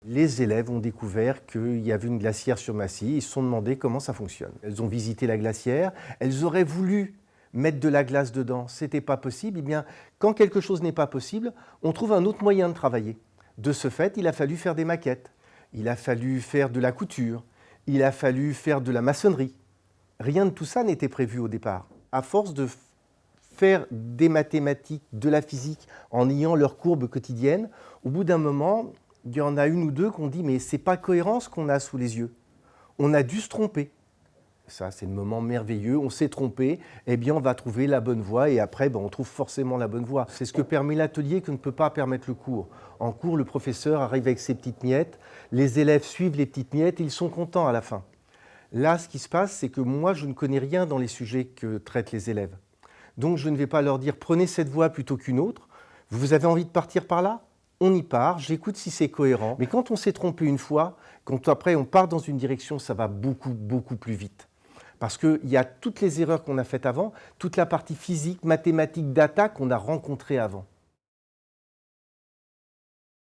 Les élèves ont découvert qu'il y avait une glacière sur Massy. Ils se sont demandé comment ça fonctionne. Elles ont visité la glacière. Elles auraient voulu mettre de la glace dedans. Ce n'était pas possible. Eh bien, quand quelque chose n'est pas possible, on trouve un autre moyen de travailler. De ce fait, il a fallu faire des maquettes. Il a fallu faire de la couture. Il a fallu faire de la maçonnerie. Rien de tout ça n'était prévu au départ. À force de faire des mathématiques, de la physique, en ayant leurs courbes quotidiennes, au bout d'un moment, il y en a une ou deux qui ont dit « mais c'est pas cohérent ce qu'on a sous les yeux. On a dû se tromper ». Ça, c'est le moment merveilleux, on s'est trompé, eh bien on va trouver la bonne voie et après on trouve forcément la bonne voie. C'est ce que permet l'atelier que ne peut pas permettre le cours. En cours, le professeur arrive avec ses petites miettes, les élèves suivent les petites miettes et ils sont contents à la fin. Là, ce qui se passe, c'est que moi, je ne connais rien dans les sujets que traitent les élèves. Donc je ne vais pas leur dire « prenez cette voie plutôt qu'une autre, vous avez envie de partir par là ?» On y part, j'écoute si c'est cohérent. Mais quand on s'est trompé une fois, quand après on part dans une direction, ça va beaucoup plus vite. Parce qu'il y a toutes les erreurs qu'on a faites avant, toute la partie physique, mathématique, data qu'on a rencontrée avant.